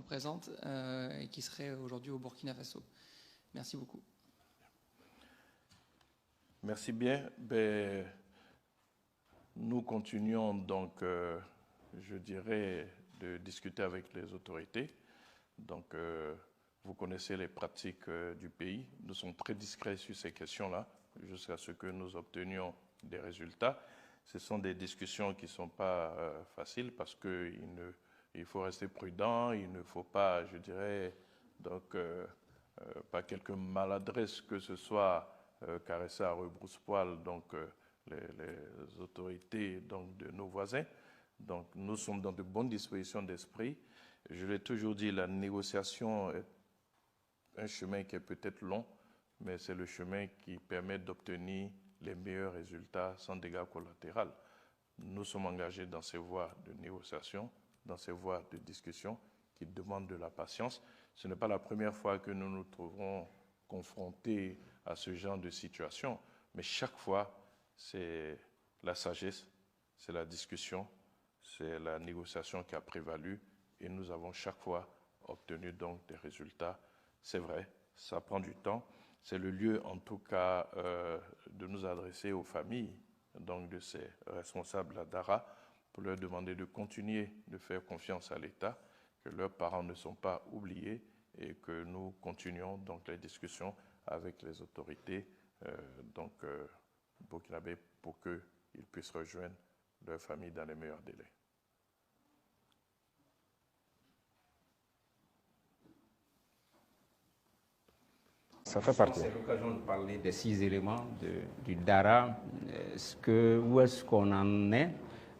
représente et qui serait aujourd'hui au Burkina Faso. Merci beaucoup. Merci bien. Ben, nous continuons donc, je dirais, de discuter avec les autorités. Donc, vous connaissez les pratiques du pays. Nous sommes très discrets sur ces questions-là jusqu'à ce que nous obtenions des résultats. Ce sont des discussions qui ne sont pas faciles parce qu'il faut rester prudent, il ne faut pas, je dirais, donc, pas quelque maladresse que ce soit caresser à rebrousse-poil donc, les autorités donc, de nos voisins. Donc, nous sommes dans de bonnes dispositions d'esprit. Je l'ai toujours dit, la négociation est un chemin qui est peut-être long, mais c'est le chemin qui permet d'obtenir les meilleurs résultats sans dégâts collatéraux. Nous sommes engagés dans ces voies de négociation, dans ces voies de discussion qui demandent de la patience. Ce n'est pas la première fois que nous nous trouverons confrontés à ce genre de situation, mais chaque fois, c'est la sagesse, c'est la discussion, c'est la négociation qui a prévalu et nous avons chaque fois obtenu donc des résultats. C'est vrai, ça prend du temps. C'est le lieu, en tout cas, de nous adresser aux familles donc de ces responsables à Dara pour leur demander de continuer de faire confiance à l'État, que leurs parents ne sont pas oubliés et que nous continuons donc les discussions avec les autorités burkinabés pour qu'ils puissent rejoindre leur famille dans les meilleurs délais. Ça fait partie. C'est l'occasion de parler des 6 éléments du Dara. Où est-ce qu'on en est?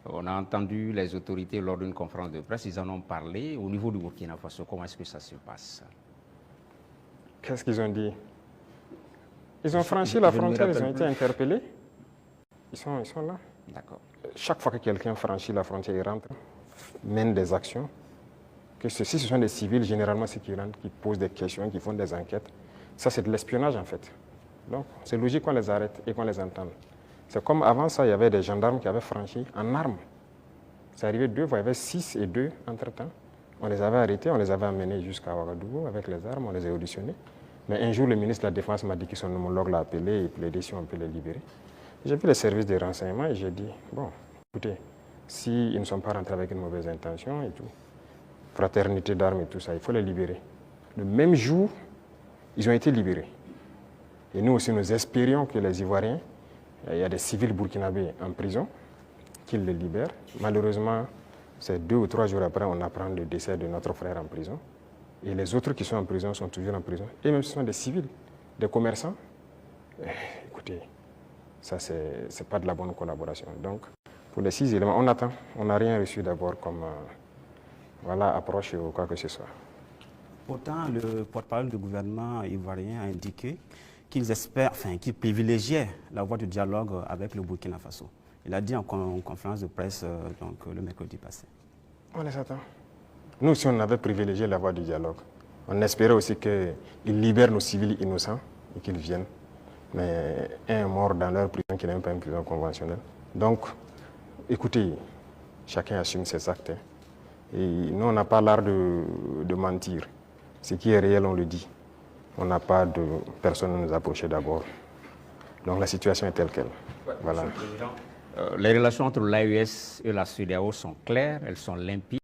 On a entendu les autorités lors d'une conférence de presse, ils en ont parlé. Au niveau du Burkina Faso, comment est-ce que ça se passe? Qu'est-ce qu'ils ont dit? Ils ont franchi la frontière, ils ont été interpellés. Ils sont là. D'accord. Chaque fois que quelqu'un franchit la frontière, il rentre, mène des actions. Que si ce sont des civils, généralement, c'est qui rentrent, qui posent des questions, qui font des enquêtes. Ça, c'est de l'espionnage, en fait. Donc, c'est logique qu'on les arrête et qu'on les entende. C'est comme avant ça, il y avait des gendarmes qui avaient franchi en armes. C'est arrivé 2 fois, il y avait 6 et 2 entre-temps. On les avait arrêtés, on les avait amenés jusqu'à Ouagadougou avec les armes, on les a auditionnés. Mais un jour, le ministre de la Défense m'a dit que son homologue l'a appelé et plaidé si on peut les libérer. J'ai vu les services de renseignement et j'ai dit, bon, écoutez, s'ils ne sont pas rentrés avec une mauvaise intention et tout, fraternité d'armes et tout ça, il faut les libérer. Le même jour, ils ont été libérés. Et nous aussi, nous espérions que les Ivoiriens, il y a des civils burkinabés en prison, qu'ils les libèrent. Malheureusement, c'est 2 ou 3 jours après, on apprend le décès de notre frère en prison. Et les autres qui sont en prison sont toujours en prison. Et même ce sont des civils, des commerçants. Écoutez, ça, c'est pas de la bonne collaboration. Donc, pour les 6 éléments, on attend. On n'a rien reçu d'abord comme approche ou quoi que ce soit. Pourtant, le porte-parole du gouvernement ivoirien a indiqué qu'ils espèrent, qu'ils privilégiaient la voie du dialogue avec le Burkina Faso. Il a dit en conférence de presse le mercredi passé. On les attend. Nous aussi, on avait privilégié la voie du dialogue. On espérait aussi qu'ils libèrent nos civils innocents et qu'ils viennent. Mais un est mort dans leur prison qui n'est même pas une prison conventionnelle. Donc, écoutez, chacun assume ses actes. Et nous, on n'a pas l'art de mentir. Ce qui est réel, on le dit. On n'a pas de personne à nous approcher d'abord. Donc la situation est telle qu'elle. Voilà. Les relations entre l'AES et la CEDEAO sont claires, elles sont limpides.